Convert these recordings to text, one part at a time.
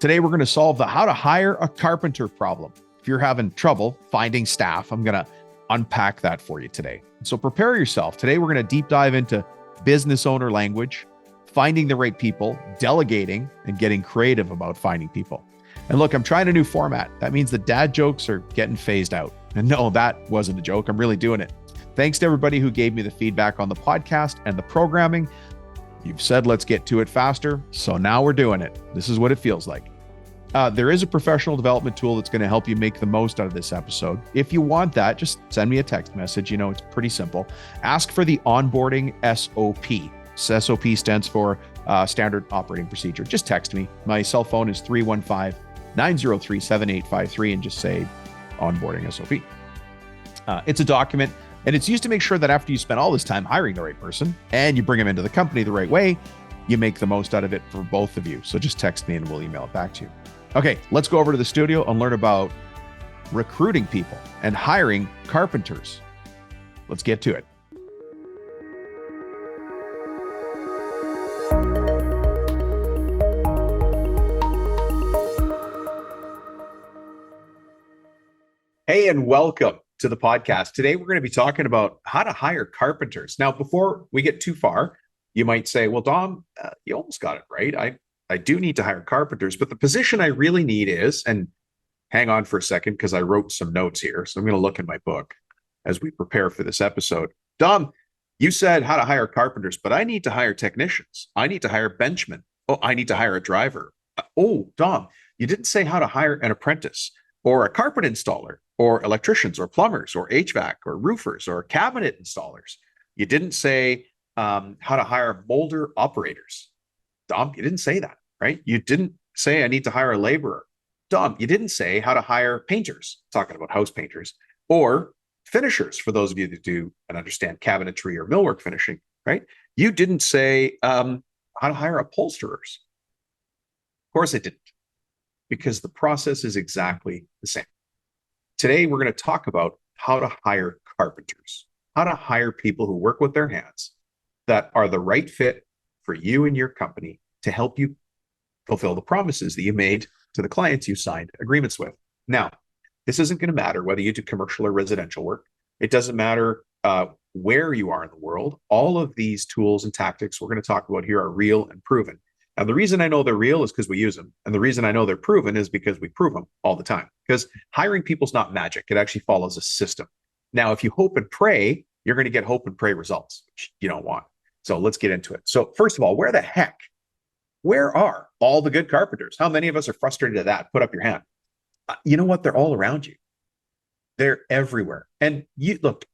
Today, we're going to solve the how to hire a carpenter problem. If you're having trouble finding staff, I'm going to unpack that for you today. So prepare yourself. Today, we're going to deep dive into business owner language, finding the right people, delegating, and getting creative about finding people. And look, I'm trying a new format. That means the dad jokes are getting phased out. And no, that wasn't a joke. I'm really doing it. Thanks to everybody who gave me the feedback on the podcast and the programming. You've said, let's get to it faster. So now we're doing it. This is what it feels like. There is a professional development tool that's going to help you make the most out of this episode. If you want that, just send me a text message. You know, it's pretty simple. Ask for the onboarding SOP. SOP stands for Standard Operating Procedure. Just text me. My cell phone is 315-903-7853 and just say onboarding SOP. It's a document. And it's used to make sure that after you spend all this time hiring the right person and you bring them into the company the right way, you make the most out of it for both of you. So just text me and we'll email it back to you. Okay, let's go over to the studio and learn about recruiting people and hiring carpenters. Let's get to it. Hey, and welcome to the podcast. Today, we're going to be talking about how to hire carpenters. Now, before we get too far, you might say, well, Dom, you almost got it right. I do need to hire carpenters, but the position I really need is, and hang on for a second, because I wrote some notes here. So I'm going to look in my book as we prepare for this episode. Dom, you said how to hire carpenters, but I need to hire technicians. I need to hire benchmen. Oh, I need to hire a driver. Oh, Dom, you didn't say how to hire an apprentice or a carpet installer, or electricians, or plumbers, or HVAC, or roofers, or cabinet installers. You didn't say how to hire molder operators. Dom, you didn't say that, right? You didn't say I need to hire a laborer. Dom, you didn't say how to hire painters, talking about house painters, or finishers, for those of you that do and understand cabinetry or millwork finishing, right? You didn't say how to hire upholsterers. Of course I didn't, because the process is exactly the same. Today, we're going to talk about how to hire carpenters, how to hire people who work with their hands that are the right fit for you and your company to help you fulfill the promises that you made to the clients you signed agreements with. Now, this isn't going to matter whether you do commercial or residential work. It doesn't matter where you are in the world. All of these tools and tactics we're going to talk about here are real and proven. Now, the reason I know they're real is because we use them. And the reason I know they're proven is because we prove them all the time. Because hiring people is not magic. It actually follows a system. Now, if you hope and pray, you're going to get hope and pray results, which you don't want. So let's get into it. So first of all, where are all the good carpenters? How many of us are frustrated at that? Put up your hand. You know what? They're all around you. They're everywhere. And you look,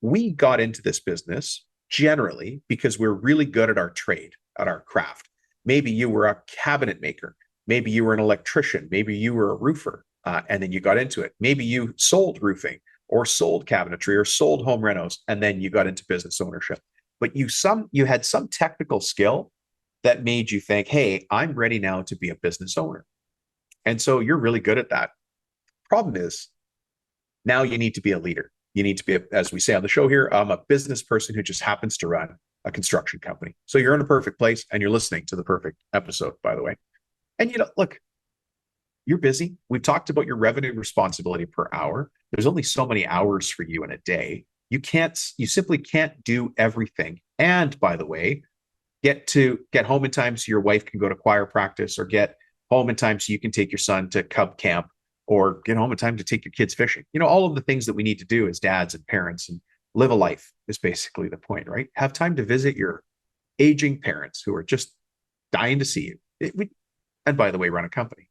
we got into this business generally because we're really good at our trade, at our craft. Maybe you were a cabinet maker. Maybe you were an electrician. Maybe you were a roofer, and then you got into it. Maybe you sold roofing or sold cabinetry or sold home renos, and then you got into business ownership. But you had some technical skill that made you think, hey, I'm ready now to be a business owner. And so you're really good at that. Problem is, now you need to be a leader. You need to be, as we say on the show here, I'm a business person who just happens to run a construction company. So you're in a perfect place and you're listening to the perfect episode, by the way. And look, you're busy. We've talked about your revenue responsibility per hour. There's only so many hours for you in a day. You simply can't do everything. And by the way, get home in time so your wife can go to choir practice, or get home in time so you can take your son to Cub camp, or get home in time to take your kids fishing. All of the things that we need to do as dads and parents, and live a life is basically the point, right? Have time to visit your aging parents who are just dying to see you. And by the way, run a company.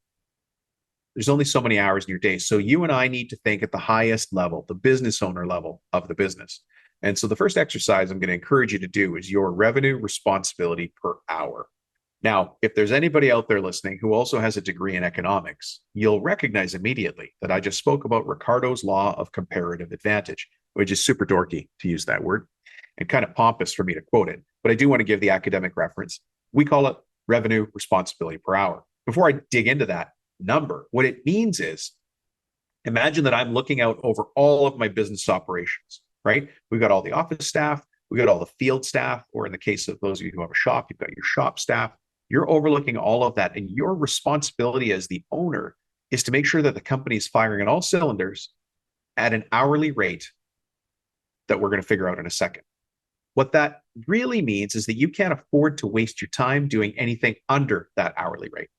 There's only so many hours in your day. So you and I need to think at the highest level, the business owner level of the business. And so the first exercise I'm going to encourage you to do is your revenue responsibility per hour. Now, if there's anybody out there listening who also has a degree in economics, you'll recognize immediately that I just spoke about Ricardo's law of comparative advantage, which is super dorky to use that word and kind of pompous for me to quote it. But I do want to give the academic reference. We call it revenue responsibility per hour. Before I dig into that number, what it means is, imagine that I'm looking out over all of my business operations, right? We've got all the office staff, we've got all the field staff, or in the case of those of you who have a shop, you've got your shop staff, You're overlooking all of that. And your responsibility as the owner is to make sure that the company is firing on all cylinders at an hourly rate that we're going to figure out in a second. What that really means is that you can't afford to waste your time doing anything under that hourly rate.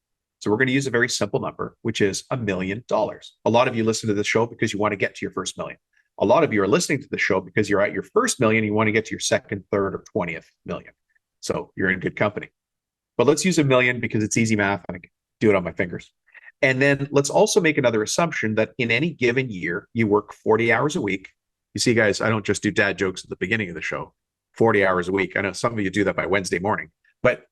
So we're going to use a very simple number, which is $1 million. A lot of you listen to this show because you want to get to your first million. A lot of you are listening to the show because you're at your first million and you want to get to your second, third, or 20th million. So you're in good company. But let's use $1 million because it's easy math and I can do it on my fingers. And then let's also make another assumption that in any given year, you work 40 hours a week. You see, guys, I don't just do dad jokes at the beginning of the show. 40 hours a week. I know some of you do that by Wednesday morning, but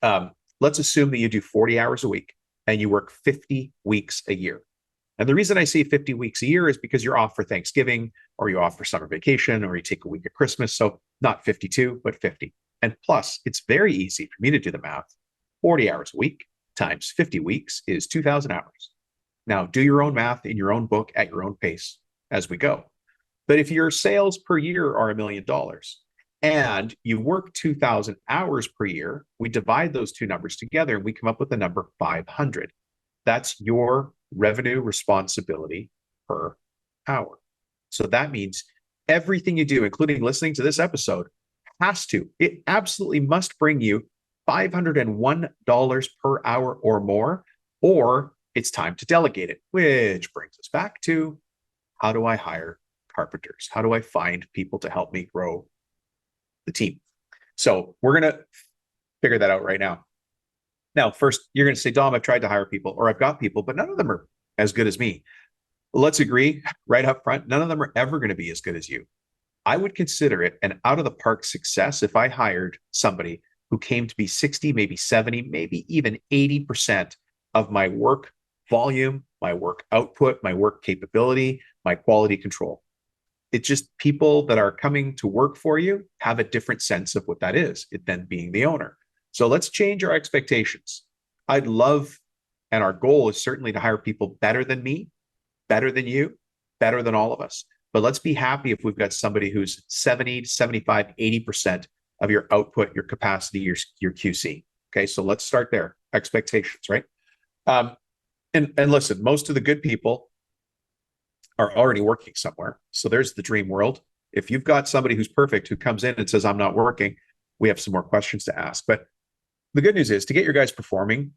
let's assume that you do 40 hours a week and you work 50 weeks a year. And the reason I say 50 weeks a year is because you're off for Thanksgiving or you off for summer vacation or you take a week at Christmas. So not 52, but 50. And plus, it's very easy for me to do the math. 40 hours a week times 50 weeks is 2,000 hours. Now, do your own math in your own book at your own pace as we go. But if your sales per year are $1 million and you work 2,000 hours per year, we divide those two numbers together and we come up with the number 500. That's your revenue responsibility per hour. So that means everything you do, including listening to this episode, it absolutely must bring you $501 per hour or more, or it's time to delegate it, which brings us back to how do I hire carpenters? How do I find people to help me grow the team? So we're going to figure that out right now. Now, first, you're going to say, Dom, I've tried to hire people or I've got people, but none of them are as good as me. Let's agree right up front, none of them are ever going to be as good as you. I would consider it an out of the park success if I hired somebody who came to be 60, maybe 70, maybe even 80% of my work volume, my work output, my work capability, my quality control. It's just people that are coming to work for you have a different sense of what that is, it then being the owner. So let's change our expectations. I'd love, and our goal is certainly to hire people better than me, better than you, better than all of us. But let's be happy if we've got somebody who's 70, 75, 80% of your output, your capacity, your QC. Okay, so let's start there. Expectations, right? And listen, most of the good people are already working somewhere. So there's the dream world. If you've got somebody who's perfect who comes in and says, I'm not working, we have some more questions to ask. But the good news is to get your guys performing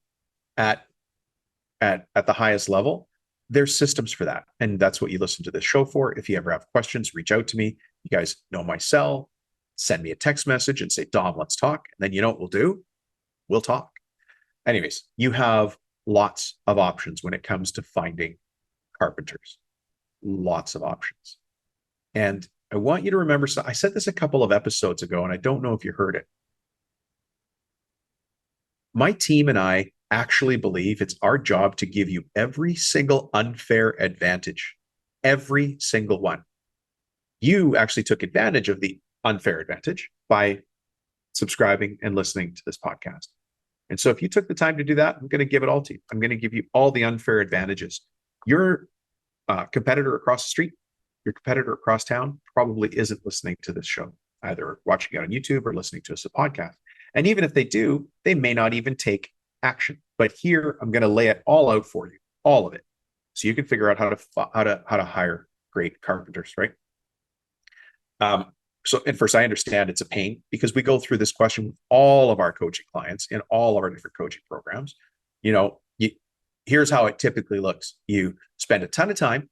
at the highest level, there's systems for that. And that's what you listen to this show for. If you ever have questions, reach out to me. You guys know my cell. Send me a text message and say, Dom, let's talk. And then you know what we'll do? We'll talk. Anyways, you have lots of options when it comes to finding carpenters. Lots of options. And I want you to remember, so I said this a couple of episodes ago, and I don't know if you heard it. My team and I actually believe it's our job to give you every single unfair advantage, every single one. You actually took advantage of the unfair advantage by subscribing and listening to this podcast. And so if you took the time to do that, I'm going to give it all to you. I'm going to give you all the unfair advantages. Your competitor across the street, your competitor across town probably isn't listening to this show, either watching it on YouTube or listening to us a podcast. And even if they do, they may not even take action. But here, I'm going to lay it all out for you, all of it, so you can figure out how to hire great carpenters, right? So, and first, I understand it's a pain because we go through this question with all of our coaching clients in all of our different coaching programs. Here's how it typically looks. You spend a ton of time,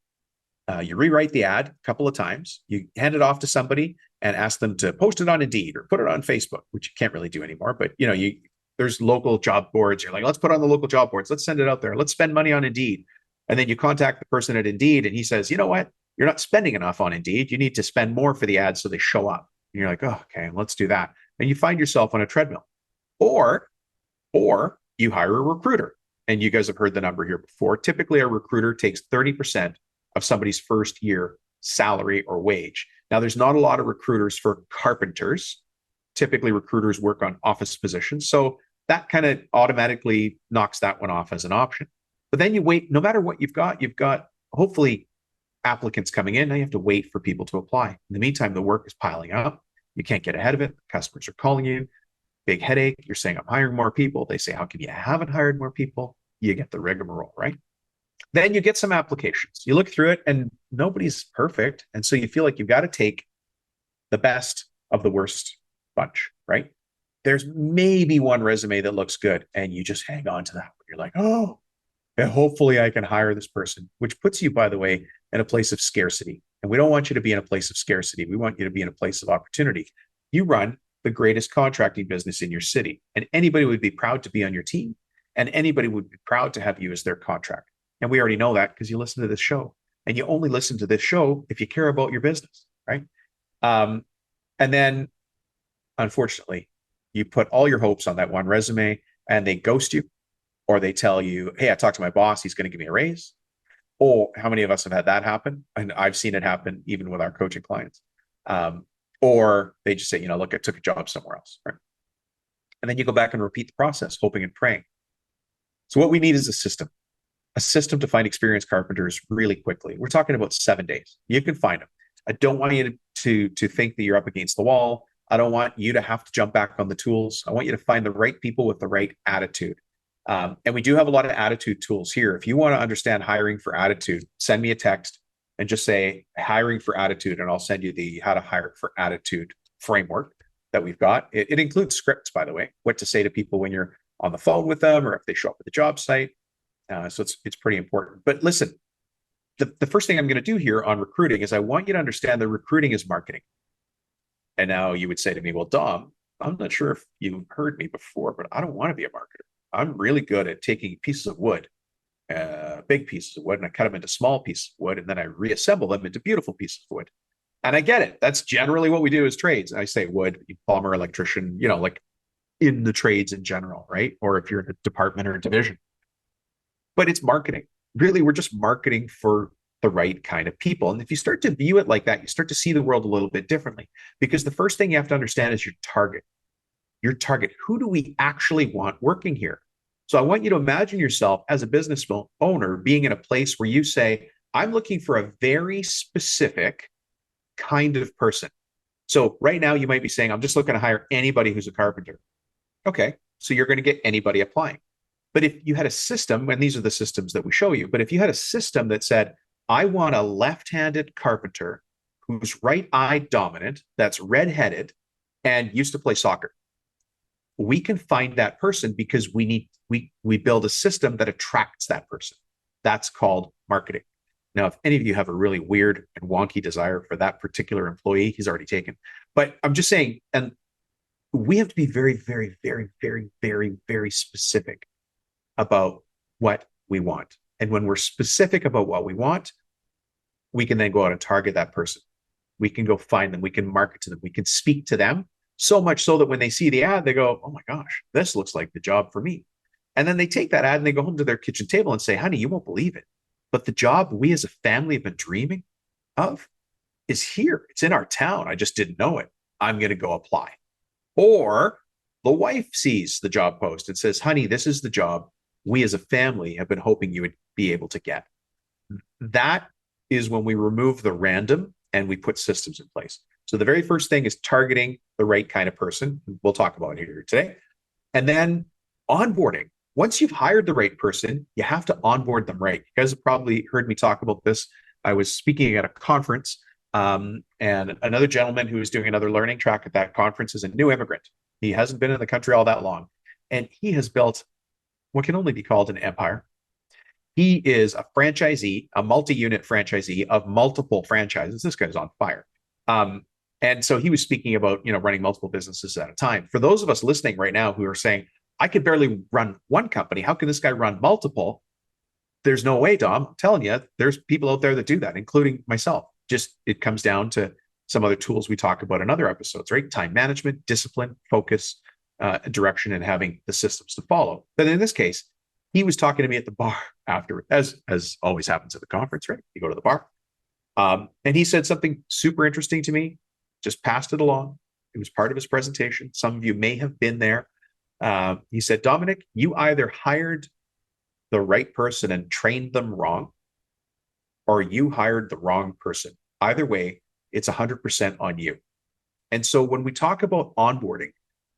you rewrite the ad a couple of times, you hand it off to somebody and ask them to post it on Indeed or put it on Facebook, which you can't really do anymore. But there's local job boards. You're like, let's put it on the local job boards. Let's send it out there. Let's spend money on Indeed. And then you contact the person at Indeed and he says, you know what? You're not spending enough on Indeed. You need to spend more for the ads so they show up. And you're like, oh, okay, let's do that. And you find yourself on a treadmill. Or you hire a recruiter. And you guys have heard the number here before. Typically, a recruiter takes 30% of somebody's first year salary or wage. Now, there's not a lot of recruiters for carpenters. Typically, recruiters work on office positions. So that kind of automatically knocks that one off as an option. But then you wait, no matter what you've got hopefully applicants coming in. Now you have to wait for people to apply. In the meantime, the work is piling up. You can't get ahead of it. Customers are calling you. big headache. You're saying, I'm hiring more people. They say, how come you haven't hired more people? You get the rigmarole, right? Then you get some applications. You look through it and nobody's perfect. And so you feel like you've got to take the best of the worst bunch, right? There's maybe one resume that looks good and you just hang on to that. You're like, oh, and hopefully I can hire this person, which puts you, by the way, in a place of scarcity. And we don't want you to be in a place of scarcity. We want you to be in a place of opportunity. You run the greatest contracting business in your city, and anybody would be proud to be on your team, and anybody would be proud to have you as their contract. And we already know that because you listen to this show, and you only listen to this show if you care about your business, right? And then, unfortunately, you put all your hopes on that one resume, and they ghost you, or they tell you, hey, I talked to my boss, he's going to give me a raise. Oh, how many of us have had that happen? And I've seen it happen even with our coaching clients. Or they just say, look, I took a job somewhere else, right? And then you go back and repeat the process, hoping and praying. So what we need is a system to find experienced carpenters really quickly. We're talking about 7 days. You can find them. I don't want you to think that you're up against the wall. I don't want you to have to jump back on the tools. I want you to find the right people with the right attitude. And we do have a lot of attitude tools here. If you want to understand hiring for attitude, send me a text and just say hiring for attitude, and I'll send you the how to hire for attitude framework that we've got. It includes scripts, by the way, what to say to people when you're on the phone with them or if they show up at the job site. So it's pretty important. But listen, the first thing I'm going to do here on recruiting is I want you to understand that recruiting is marketing. And now you would say to me, well, Dom, I'm not sure if you've heard me before, but I don't want to be a marketer. I'm really good at taking pieces of wood, big pieces of wood, and I cut them into small pieces of wood, and then I reassemble them into beautiful pieces of wood. And I get it. That's generally what we do as trades. I say wood, plumber, electrician, like in the trades in general, right? Or if you're in a department or a division. But it's marketing. Really, we're just marketing for the right kind of people. And if you start to view it like that, you start to see the world a little bit differently. Because the first thing you have to understand is your target. Your target. Who do we actually want working here? So I want you to imagine yourself as a business owner being in a place where you say, I'm looking for a very specific kind of person. So right now you might be saying, I'm just looking to hire anybody who's a carpenter. Okay, so you're going to get anybody applying. But if you had a system, and these are the systems that we show you, but if you had a system that said, I want a left-handed carpenter who's right-eye dominant, that's redheaded, and used to play soccer, we can find that person because we build a system that attracts that person. That's called marketing. Now, if any of you have a really weird and wonky desire for that particular employee, he's already taken. But I'm just saying, and we have to be very, very, very, very, very, very specific about what we want. And when we're specific about what we want, we can then go out and target that person. We can go find them. We can market to them. We can speak to them. So much so that when they see the ad, they go, oh my gosh, this looks like the job for me. And then they take that ad and they go home to their kitchen table and say, honey, you won't believe it, but the job we as a family have been dreaming of is here. It's in our town. I just didn't know it. I'm going to go apply. Or the wife sees the job post and says, honey, this is the job we as a family have been hoping you would be able to get. That is when we remove the random and we put systems in place. So the very first thing is targeting the right kind of person. We'll talk about it here today. And then onboarding. Once you've hired the right person, you have to onboard them right. You guys have probably heard me talk about this. I was speaking at a conference, and another gentleman who was doing another learning track at that conference is a new immigrant. He hasn't been in the country all that long, and he has built what can only be called an empire. He is a franchisee, a multi-unit franchisee of multiple franchises. This guy's on fire. And so he was speaking about, running multiple businesses at a time. For those of us listening right now who are saying, I could barely run one company, how can this guy run multiple? There's no way, Dom. I'm telling you, there's people out there that do that, including myself. Just it comes down to some other tools we talk about in other episodes, right? Time management, discipline, focus, direction, and having the systems to follow. But in this case, he was talking to me at the bar after, as always happens at the conference, right? You go to the bar. And he said something super interesting to me, just passed it along. It was part of his presentation. Some of you may have been there. He said, Dominic, you either hired the right person and trained them wrong, or you hired the wrong person. Either way, it's 100% on you. And so when we talk about onboarding,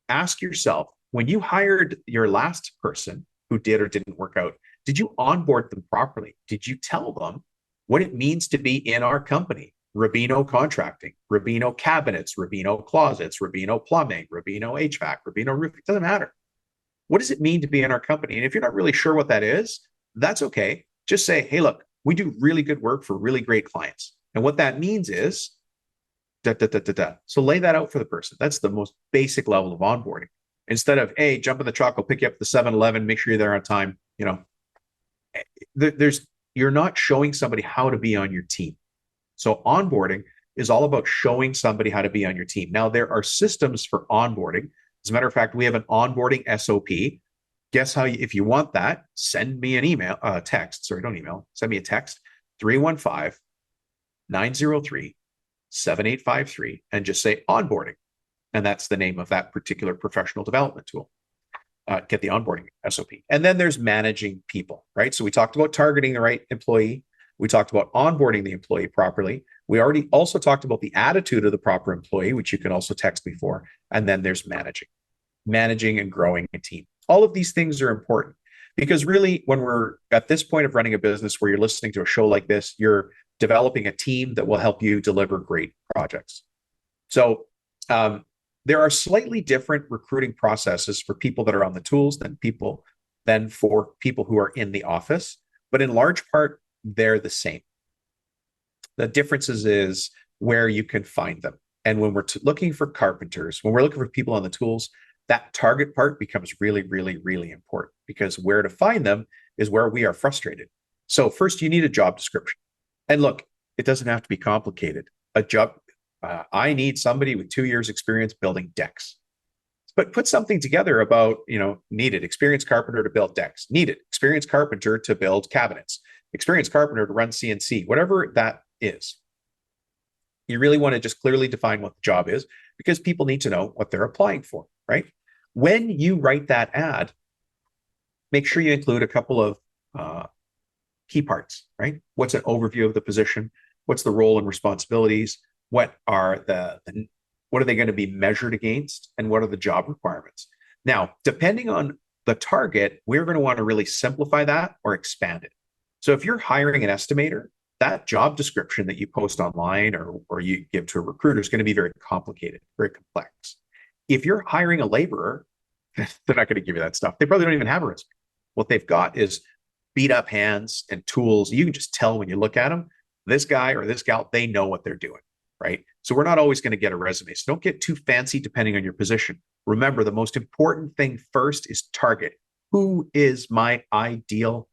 ask yourself, when you hired your last person who did or didn't work out, did you onboard them properly? Did you tell them what it means to be in our company? Rubino Contracting, Rubino Cabinets, Rubino Closets, Rubino Plumbing, Rubino HVAC, Rubino Roof. It doesn't matter. What does it mean to be in our company? And if you're not really sure what that is, that's okay. Just say, hey, look, we do really good work for really great clients. And what that means is da, da, da, da, da. So lay that out for the person. That's the most basic level of onboarding. Instead of, hey, jump in the truck, I'll pick you up at the 7-Eleven, make sure you're there on time. You're not showing somebody how to be on your team. So onboarding is all about showing somebody how to be on your team. Now, there are systems for onboarding. As a matter of fact, we have an onboarding SOP. Guess how, if you want that, send me an email, text. Sorry, don't email. Send me a text, 315-903-7853, and just say onboarding. And that's the name of that particular professional development tool. Get the onboarding SOP. And then there's managing people, right? So we talked about targeting the right employee. We talked about onboarding the employee properly. We already also talked about the attitude of the proper employee, which you can also text me for. And then there's managing and growing a team. All of these things are important because really when we're at this point of running a business where you're listening to a show like this, you're developing a team that will help you deliver great projects. So there are slightly different recruiting processes for people that are on the tools than for people who are in the office. But in large part, they're the same. The differences is where you can find them. And when we're looking for carpenters, when we're looking for people on the tools, that target part becomes really, really, really important because where to find them is where we are frustrated. So first, you need a job description. And look, it doesn't have to be complicated. I need somebody with 2 years experience building decks. But put something together about, needed experienced carpenter to build decks, needed experienced carpenter to build cabinets, experienced carpenter to run CNC, whatever that is. You really want to just clearly define what the job is because people need to know what they're applying for, right? When you write that ad, make sure you include a couple of key parts, right? What's an overview of the position? What's the role and responsibilities? What are what are they going to be measured against? And what are the job requirements? Now, depending on the target, we're going to want to really simplify that or expand it. So if you're hiring an estimator, that job description that you post online or you give to a recruiter is going to be very complicated, very complex. If you're hiring a laborer, they're not going to give you that stuff. They probably don't even have a resume. What they've got is beat up hands and tools. You can just tell when you look at them, this guy or this gal, they know what they're doing, right? So we're not always going to get a resume. So don't get too fancy depending on your position. Remember, the most important thing first is target. Who is my ideal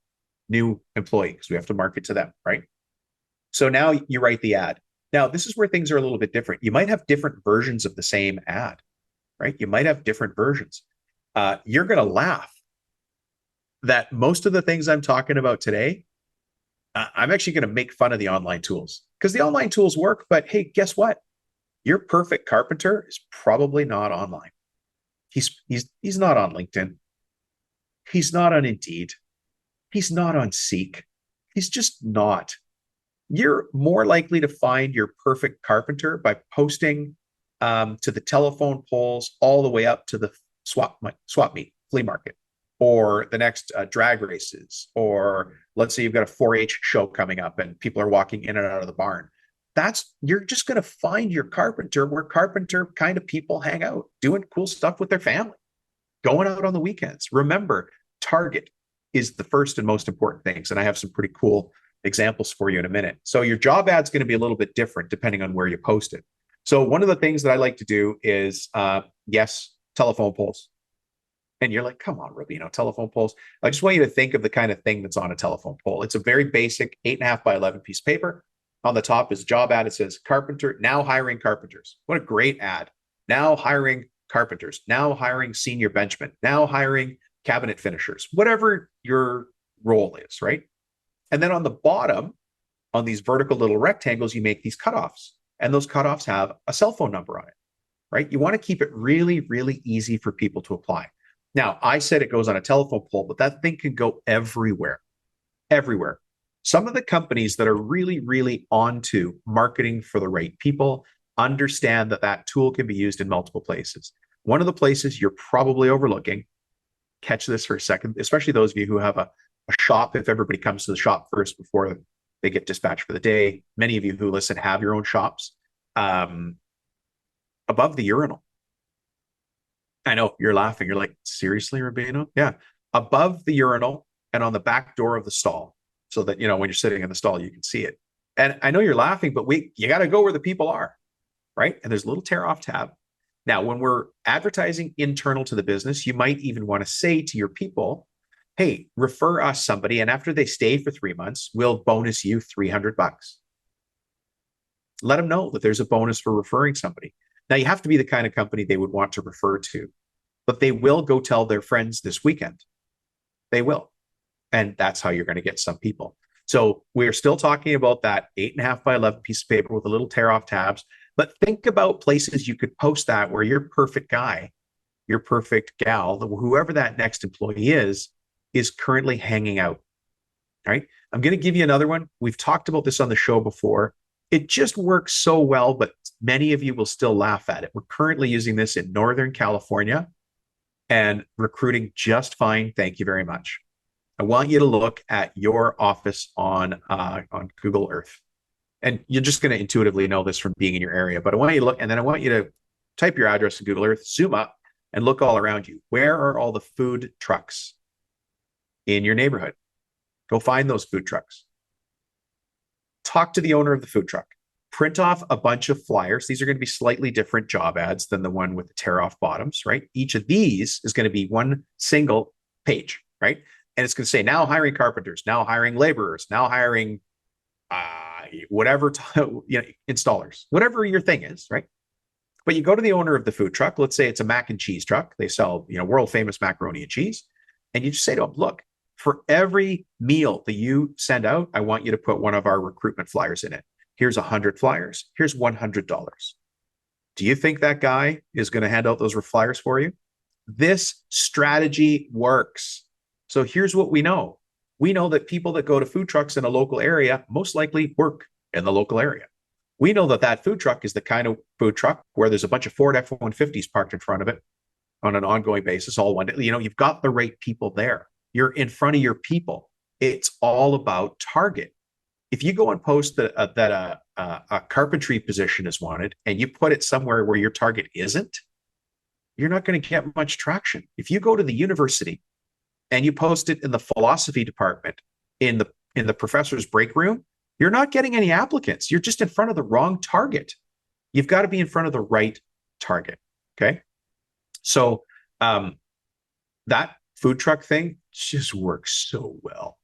new employee? Because we have to market to them, right? So now you write the ad. Now, this is where things are a little bit different. You might have different versions of the same ad, right? You might have different versions. You're going to laugh that most of the things I'm talking about today, I'm actually going to make fun of the online tools because the online tools work. But hey, guess what? Your perfect carpenter is probably not online. He's not on LinkedIn. He's not on Indeed. He's not on Seek. He's just not. You're more likely to find your perfect carpenter by posting to the telephone poles all the way up to the swap meet, flea market, or the next drag races, or let's say you've got a 4-H show coming up and people are walking in and out of the barn. You're just going to find your carpenter where carpenter kind of people hang out, doing cool stuff with their family, going out on the weekends. Remember, target is the first and most important things. And I have some pretty cool examples for you in a minute. So your job ad's going to be a little bit different depending on where you post it. So one of the things that I like to do is, yes, telephone poles. And you're like, come on, Rubino, telephone poles. I just want you to think of the kind of thing that's on a telephone pole. It's a very basic 8.5 by 11 piece of paper. On the top is a job ad. It says carpenter, now hiring carpenters. What a great ad. Now hiring carpenters, now hiring senior benchmen, now hiring cabinet finishers, whatever your role is, right? And then on the bottom, on these vertical little rectangles, you make these cutoffs. And those cutoffs have a cell phone number on it, right? You want to keep it really, really easy for people to apply. Now, I said it goes on a telephone pole, but that thing can go everywhere, everywhere. Some of the companies that are really, really onto marketing for the right people understand that that tool can be used in multiple places. One of the places you're probably overlooking, catch this for a second, especially those of you who have a shop, if everybody comes to the shop first before they get dispatched for the day. Many of you who listen have your own shops. Above the urinal. I know you're laughing. You're like, seriously, Rubino? Yeah. Above the urinal and on the back door of the stall, so that, when you're sitting in the stall, you can see it. And I know you're laughing, but you got to go where the people are, right? And there's a little tear off tab. Now, when we're advertising internal to the business, you might even want to say to your people, hey, refer us somebody. And after they stay for 3 months, we'll bonus you $300. Let them know that there's a bonus for referring somebody. Now, you have to be the kind of company they would want to refer to, but they will go tell their friends this weekend. They will. And that's how you're going to get some people. So we're still talking about that 8.5 by 11 piece of paper with a little tear off tabs. But think about places you could post that where your perfect guy, your perfect gal, whoever that next employee is currently hanging out. All right. I'm going to give you another one. We've talked about this on the show before. It just works so well, but many of you will still laugh at it. We're currently using this in Northern California and recruiting just fine. Thank you very much. I want you to look at your office on Google Earth. And you're just going to intuitively know this from being in your area. But I want you to look, and then I want you to type your address in Google Earth, zoom up, and look all around you. Where are all the food trucks in your neighborhood? Go find those food trucks. Talk to the owner of the food truck. Print off a bunch of flyers. These are going to be slightly different job ads than the one with the tear-off bottoms, right? Each of these is going to be one single page, right? And it's going to say, now hiring carpenters, now hiring laborers, now hiring whatever, installers, whatever your thing is, right? But you go to the owner of the food truck. Let's say it's a mac and cheese truck. They sell, world famous macaroni and cheese. And you just say to them, look, for every meal that you send out, I want you to put one of our recruitment flyers in it. Here's 100 flyers. Here's $100. Do you think that guy is going to hand out those flyers for you? This strategy works. So here's what we know. We know that people that go to food trucks in a local area most likely work in the local area. We know that that food truck is the kind of food truck where there's a bunch of Ford F-150s parked in front of it on an ongoing basis, all one day. You've got the right people there. You're in front of your people. It's all about target. If you go and post that a carpentry position is wanted and you put it somewhere where your target isn't, you're not going to get much traction. If you go to the university and you post it in the philosophy department, in the professor's break room, you're not getting any applicants. You're just in front of the wrong target. You've got to be in front of the right target. Okay. So that food truck thing just works so well.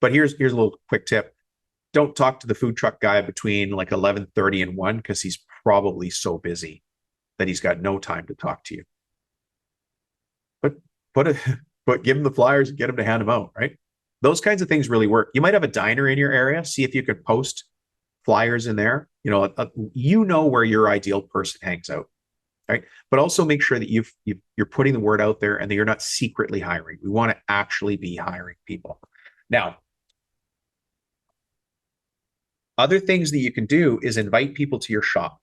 But here's a little quick tip. Don't talk to the food truck guy between like 11:30 and 1 because he's probably so busy that he's got no time to talk to you. But give him the flyers and get him to hand them out, right? Those kinds of things really work. You might have a diner in your area. See if you can post flyers in there. Where your ideal person hangs out, right? But also make sure that you're putting the word out there and that you're not secretly hiring. We want to actually be hiring people. Now, other things that you can do is invite people to your shop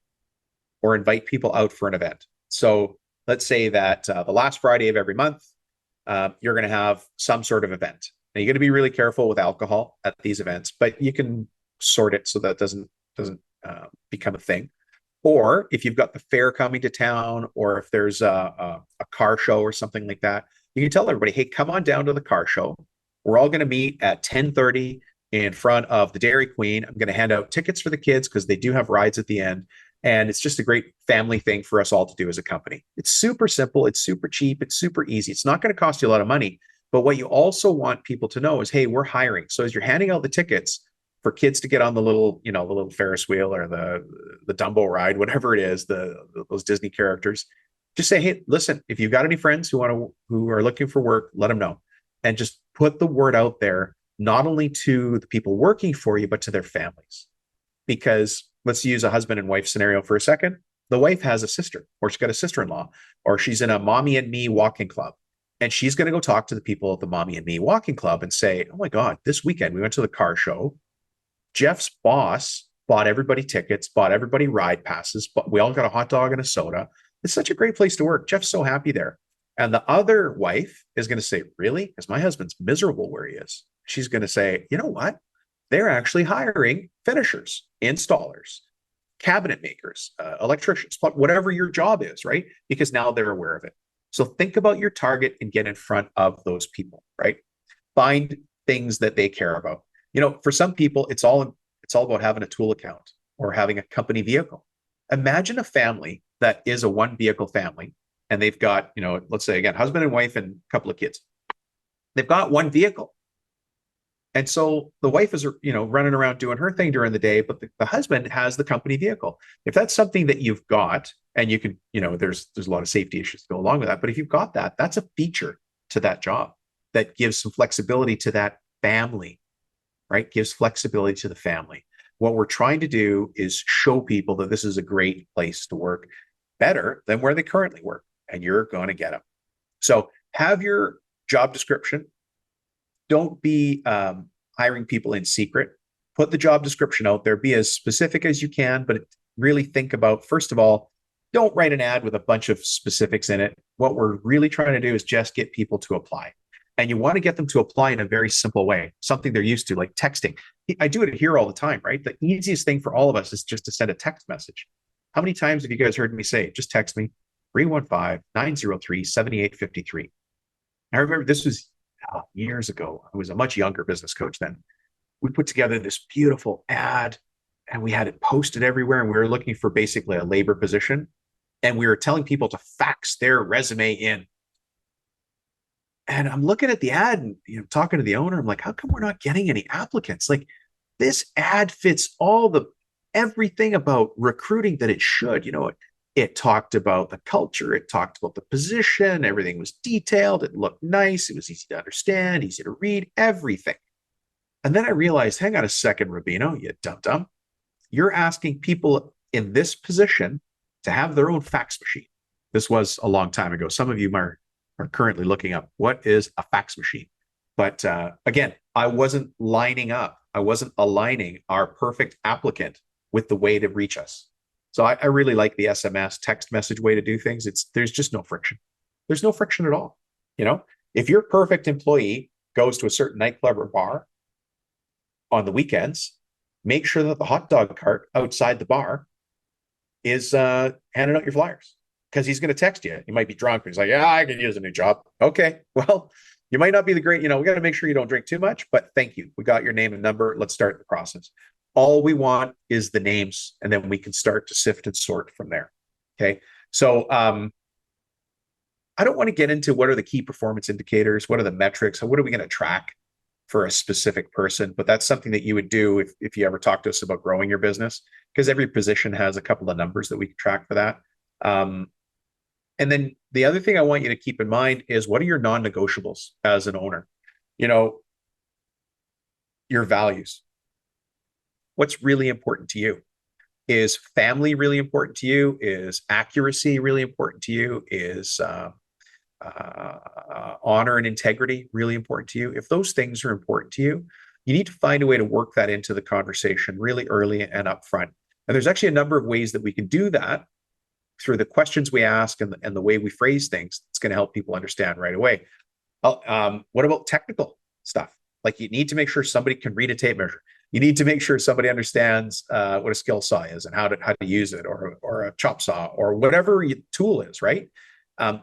or invite people out for an event. So let's say that the last Friday of every month, you're going to have some sort of event. Now, you're going to be really careful with alcohol at these events, but you can sort it so that doesn't become a thing. Or if you've got the fair coming to town, or if there's a car show or something like that, you can tell everybody, hey, come on down to the car show. We're all going to meet at 10:30 in front of the Dairy Queen. I'm going to hand out tickets for the kids because they do have rides at the end. And it's just a great family thing for us all to do as a company. It's super simple. It's super cheap. It's super easy. It's not going to cost you a lot of money. But what you also want people to know is, hey, we're hiring. So as you're handing out the tickets for kids to get on the little Ferris wheel or the Dumbo ride, whatever it is, those Disney characters, just say, hey, listen, if you've got any friends who are looking for work, let them know. And just put the word out there, not only to the people working for you, but to their families. Because let's use a husband and wife scenario for a second. The wife has a sister, or she's got a sister-in-law, or she's in a mommy and me walking club. And she's going to go talk to the people at the mommy and me walking club and say, oh my God, this weekend we went to the car show. Jeff's boss bought everybody tickets, bought everybody ride passes, but we all got a hot dog and a soda. it's such a great place to work. Jeff's so happy there. And the other wife is going to say, really? Because my husband's miserable where he is. She's going to say, you know what? They're actually hiring finishers, installers, cabinet makers, electricians, whatever your job is, right? Because now they're aware of it. So think about your target and get in front of those people, right? Find things that they care about. For some people, it's all about having a tool account or having a company vehicle. Imagine a family that is a one vehicle family and they've got, let's say again, husband and wife and a couple of kids. They've got one vehicle. And so the wife is, running around doing her thing during the day, but the husband has the company vehicle. If that's something that you've got, and you can, there's a lot of safety issues to go along with that. But if you've got that, that's a feature to that job that gives some flexibility to that family, right? Gives flexibility to the family. What we're trying to do is show people that this is a great place to work, better than where they currently work, and you're going to get them. So have your job description. Don't be hiring people in secret. Put the job description out there. Be as specific as you can, but really think about, first of all, don't write an ad with a bunch of specifics in it. What we're really trying to do is just get people to apply. And you want to get them to apply in a very simple way, something they're used to, like texting. I do it here all the time, right? The easiest thing for all of us is just to send a text message. How many times have you guys heard me say, just text me, 315-903-7853. I remember this was years ago. I was a much younger business coach then. We put together this beautiful ad and we had it posted everywhere, and we were looking for basically a labor position, and we were telling people to fax their resume in. And I'm looking at the ad and talking to the owner. I'm like, how come we're not getting any applicants? Like, this ad fits everything about recruiting that it should. It talked about the culture. It talked about the position. Everything was detailed. It looked nice. It was easy to understand, easy to read, everything. And then I realized, hang on a second, Rubino, you dum-dum. You're asking people in this position to have their own fax machine. This was a long time ago. Some of you are currently looking up what is a fax machine. But again, I wasn't lining up. I wasn't aligning our perfect applicant with the way to reach us. So I really like the SMS text message way to do things. There's just no friction. There's no friction at all. If your perfect employee goes to a certain nightclub or bar on the weekends, make sure that the hot dog cart outside the bar is handing out your flyers, because he's going to text you. You might be drunk. He's like, yeah, I could use a new job. Okay, well, you might not be the great, we got to make sure you don't drink too much, but thank you. We got your name and number. Let's start the process. All we want is the names, and then we can start to sift and sort from there. Okay. So I don't want to get into what are the key performance indicators, what are the metrics, what are we going to track for a specific person, but that's something that you would do if you ever talk to us about growing your business, because every position has a couple of numbers that we can track for that. And then the other thing I want you to keep in mind is, what are your non-negotiables as an owner? Your values. What's really important to you? Is family really important to you? Is accuracy really important to you? Is honor and integrity really important to you? If those things are important to you, you need to find a way to work that into the conversation really early and upfront. And there's actually a number of ways that we can do that through the questions we ask and the way we phrase things. It's going to help people understand right away. What about technical stuff? Like, you need to make sure somebody can read a tape measure. You need to make sure somebody understands what a skill saw is and how to use it, or a chop saw, or whatever your tool is, right?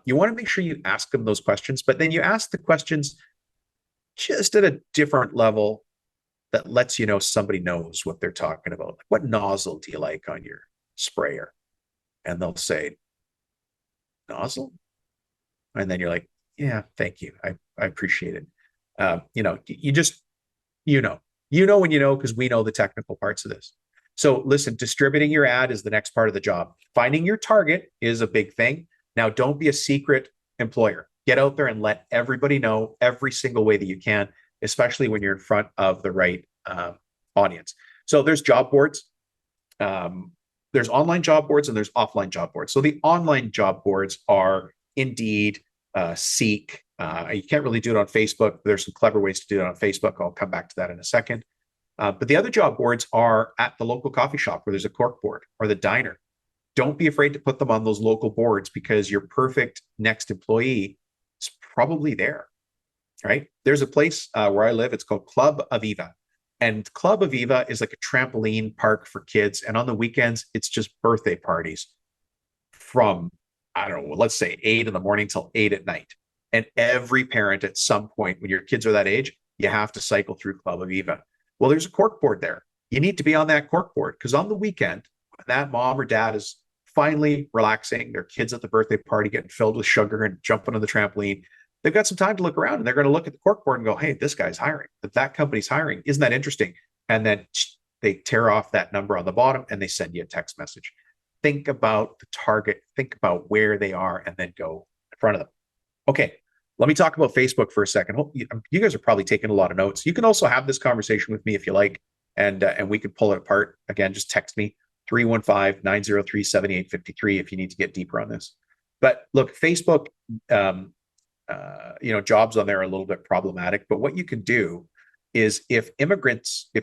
You want to make sure you ask them those questions, but then you ask the questions just at a different level that lets you know somebody knows what they're talking about. Like, what nozzle do you like on your sprayer? And they'll say, nozzle? And then you're like, yeah, thank you. I appreciate it. You know when you know, because we know the technical parts of this. So listen, distributing your ad is the next part of the job. Finding your target is a big thing. Now, don't be a secret employer. Get out there and let everybody know every single way that you can, especially when you're in front of the right audience. So there's job boards. There's online job boards and there's offline job boards. So the online job boards are Indeed, Seek. You can't really do it on Facebook. There's some clever ways to do it on Facebook. I'll come back to that in a second. But the other job boards are at the local coffee shop where there's a cork board, or the diner. Don't be afraid to put them on those local boards because your perfect next employee is probably there, right? There's a place where I live. It's called Club Aviva. And Club Aviva is like a trampoline park for kids. And on the weekends, it's just birthday parties from, I don't know, let's say 8 in the morning till 8 at night. And every parent at some point, when your kids are that age, you have to cycle through Club Aviva. Well, there's a cork board there. You need to be on that cork board because on the weekend, when that mom or dad is finally relaxing, their kids at the birthday party getting filled with sugar and jumping on the trampoline, they've got some time to look around and they're going to look at the cork board and go, hey, this guy's hiring. That company's hiring. Isn't that interesting? And then they tear off that number on the bottom and they send you a text message. Think about the target, think about where they are, and then go in front of them. Okay, let me talk about Facebook for a second. You guys are probably taking a lot of notes. You can also have this conversation with me if you like, and we can pull it apart. Again, just text me 315-903-7853 if you need to get deeper on this. But look, Facebook, jobs on there are a little bit problematic. But what you can do is if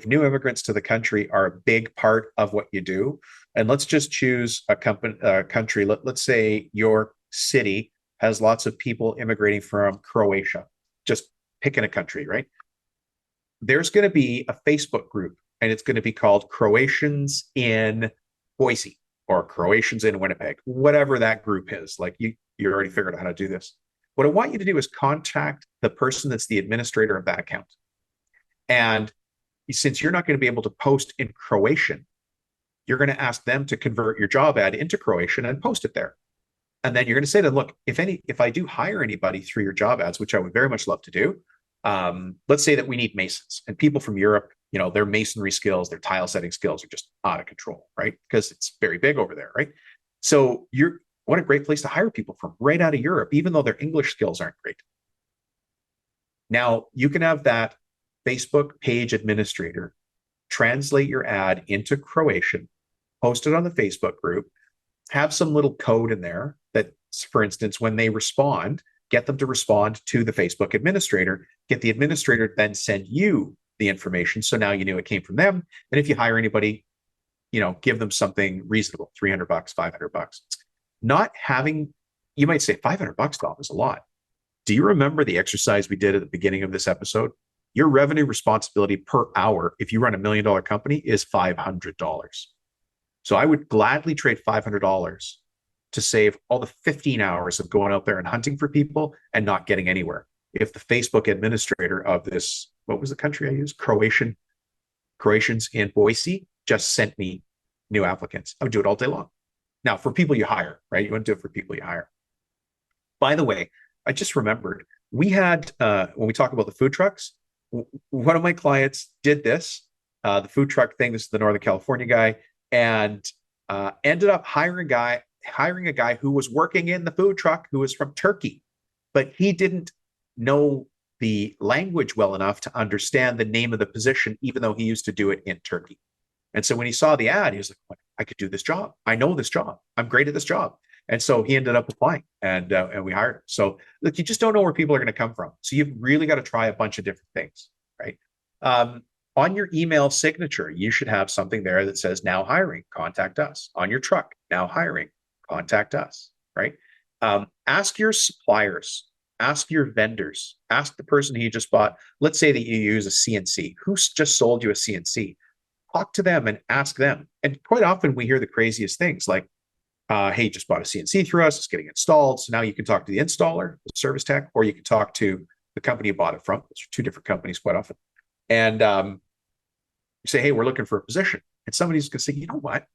new immigrants to the country are a big part of what you do, and let's just choose a country. Let's say your city has lots of people immigrating from Croatia. Just picking a country, right? There's going to be a Facebook group, and it's going to be called Croatians in Boise or Croatians in Winnipeg, whatever that group is. Like you already figured out how to do this. What I want you to do is contact the person that's the administrator of that account. And since you're not going to be able to post in Croatian, you're going to ask them to convert your job ad into Croatian and post it there. And then you're going to say to them, look, if I do hire anybody through your job ads, which I would very much love to do, let's say that we need masons and people from Europe, their masonry skills, their tile setting skills are just out of control, right? Because it's very big over there, right? So what a great place to hire people from right out of Europe, even though their English skills aren't great. Now, you can have that Facebook page administrator translate your ad into Croatian, post it on the Facebook group, have some little code in there that, for instance, when they respond, get them to respond to the Facebook administrator, get the administrator to then send you the information. So now you knew it came from them. And if you hire anybody, give them something reasonable, $300, $500. Not having, you might say $500, Tom, is a lot. Do you remember the exercise we did at the beginning of this episode? Your revenue responsibility per hour, if you run $1 million company, is $500. So I would gladly trade $500 to save all the 15 hours of going out there and hunting for people and not getting anywhere. If the Facebook administrator of this, what was the country I used? Croatians in Boise just sent me new applicants. I would do it all day long. Now, for people you hire, right? You want to do it for people you hire. By the way, I just remembered we had, when we talk about the food trucks, one of my clients did this, the food truck thing. This is the Northern California guy, and ended up hiring a guy who was working in the food truck who was from Turkey, but he didn't know the language well enough to understand the name of the position, even though he used to do it in Turkey. And so when he saw the ad, he was like, I could do this job. I know this job. I'm great at this job. And so he ended up applying, and we hired him. So look, you just don't know where people are going to come from. So you've really got to try a bunch of different things, right? On your email signature, you should have something there that says now hiring, contact us. On your truck, now hiring, contact us, right? Ask your suppliers, ask your vendors, ask the person who you just bought. Let's say that you use a CNC. Who's just sold you a CNC? Talk to them and ask them. And quite often we hear the craziest things like, hey, you just bought a CNC through us, it's getting installed. So now you can talk to the installer, the service tech, or you can talk to the company you bought it from. Those are two different companies quite often. And you say, hey, we're looking for a position. And somebody's going to say, you know what?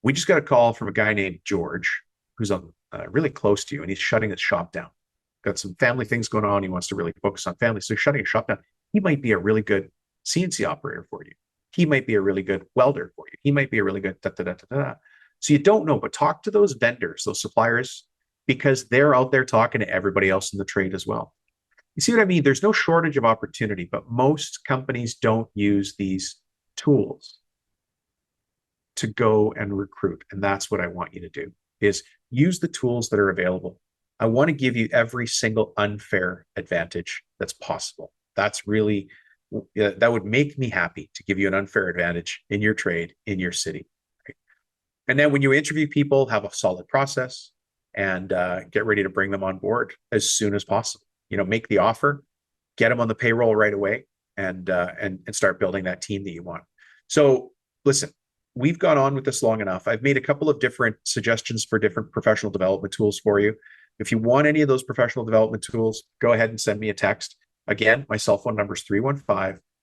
We just got a call from a guy named George, who's really close to you, and he's shutting his shop down. Got some family things going on. He wants to really focus on family. So he's shutting his shop down. He might be a really good CNC operator for you. He might be a really good welder for you. He might be a really good da-da-da-da-da. So you don't know, but talk to those vendors, those suppliers, because they're out there talking to everybody else in the trade as well. You see what I mean? There's no shortage of opportunity, but most companies don't use these tools to go and recruit. And that's what I want you to do, is use the tools that are available. I want to give you every single unfair advantage that's possible. That's really, that would make me happy to give you an unfair advantage in your trade, in your city. And then when you interview people, have a solid process and get ready to bring them on board as soon as possible. Make the offer, get them on the payroll right away, and start building that team that you want. So listen, we've gone on with this long enough. I've made a couple of different suggestions for different professional development tools for you. If you want any of those professional development tools, go ahead and send me a text. Again, my cell phone number is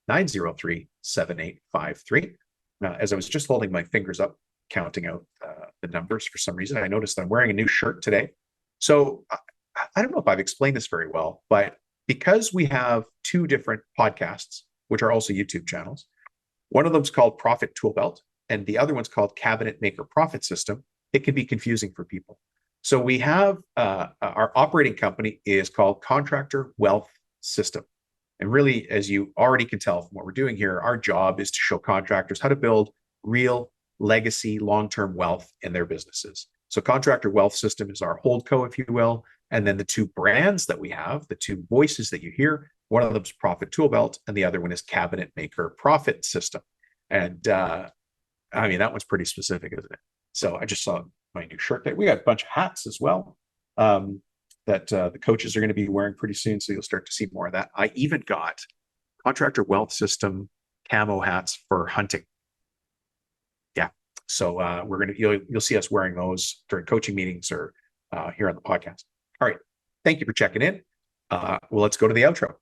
315-903-7853. As I was just holding my fingers up, counting out the numbers for some reason, I noticed I'm wearing a new shirt today. So I don't know if I've explained this very well, but because we have two different podcasts, which are also YouTube channels, one of them is called Profit Tool Belt, and the other one's called Cabinet Maker Profit System. It can be confusing for people. So we have our operating company is called Contractor Wealth System. And really, as you already can tell from what we're doing here, our job is to show contractors how to build real legacy long-term wealth in their businesses. So Contractor Wealth System is our holdco, if you will. And then the two brands that we have, the two voices that you hear, one of them is Profit Tool Belt, and the other one is Cabinet Maker Profit System. And that one's pretty specific, isn't it? So I just saw my new shirt there. We got a bunch of hats as well that the coaches are going to be wearing pretty soon. So you'll start to see more of that. I even got Contractor Wealth System camo hats for hunting. Yeah. So you'll see us wearing those during coaching meetings or here on the podcast. All right. Thank you for checking in. Well, let's go to the outro.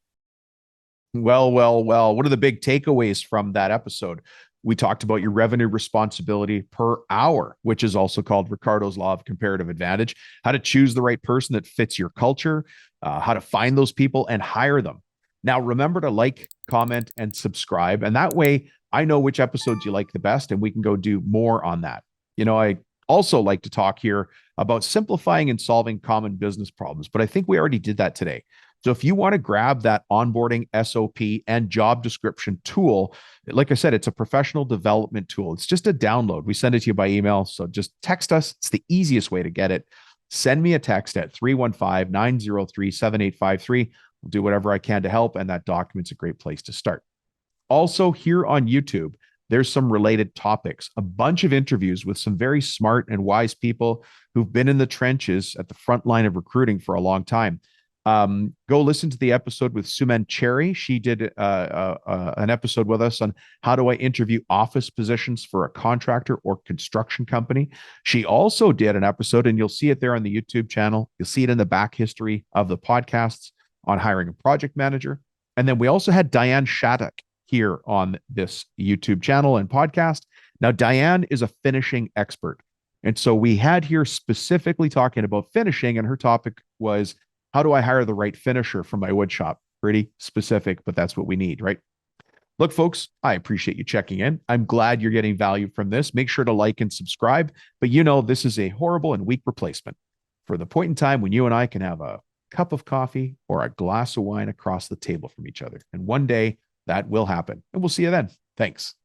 Well. What are the big takeaways from that episode? We talked about your revenue responsibility per hour, which is also called Ricardo's Law of Comparative Advantage, how to choose the right person that fits your culture, how to find those people and hire them. Now, remember to like, comment, and subscribe. And that way I know which episodes you like the best, and we can go do more on that. I also like to talk here about simplifying and solving common business problems, but I think we already did that today. So if you want to grab that onboarding SOP and job description tool, like I said, it's a professional development tool. It's just a download. We send it to you by email. So just text us. It's the easiest way to get it. Send me a text at 315-903-7853. We'll do whatever I can to help. And that document's a great place to start. Also, here on YouTube, there's some related topics, a bunch of interviews with some very smart and wise people who've been in the trenches at the front line of recruiting for a long time. Go listen to the episode with Suman Cherry. She did an episode with us on how do I interview office positions for a contractor or construction company. She also did an episode, and you'll see it there on the YouTube channel. You'll see it in the back history of the podcasts on hiring a project manager. And then we also had Diane Shattuck here on this YouTube channel and podcast. Now, Diane is a finishing expert. And so we had here specifically talking about finishing, and her topic was, how do I hire the right finisher for my wood shop? Pretty specific, but that's what we need, right? Look, folks, I appreciate you checking in. I'm glad you're getting value from this. Make sure to like and subscribe. But this is a horrible and weak replacement for the point in time when you and I can have a cup of coffee or a glass of wine across the table from each other. And one day that will happen. And we'll see you then. Thanks.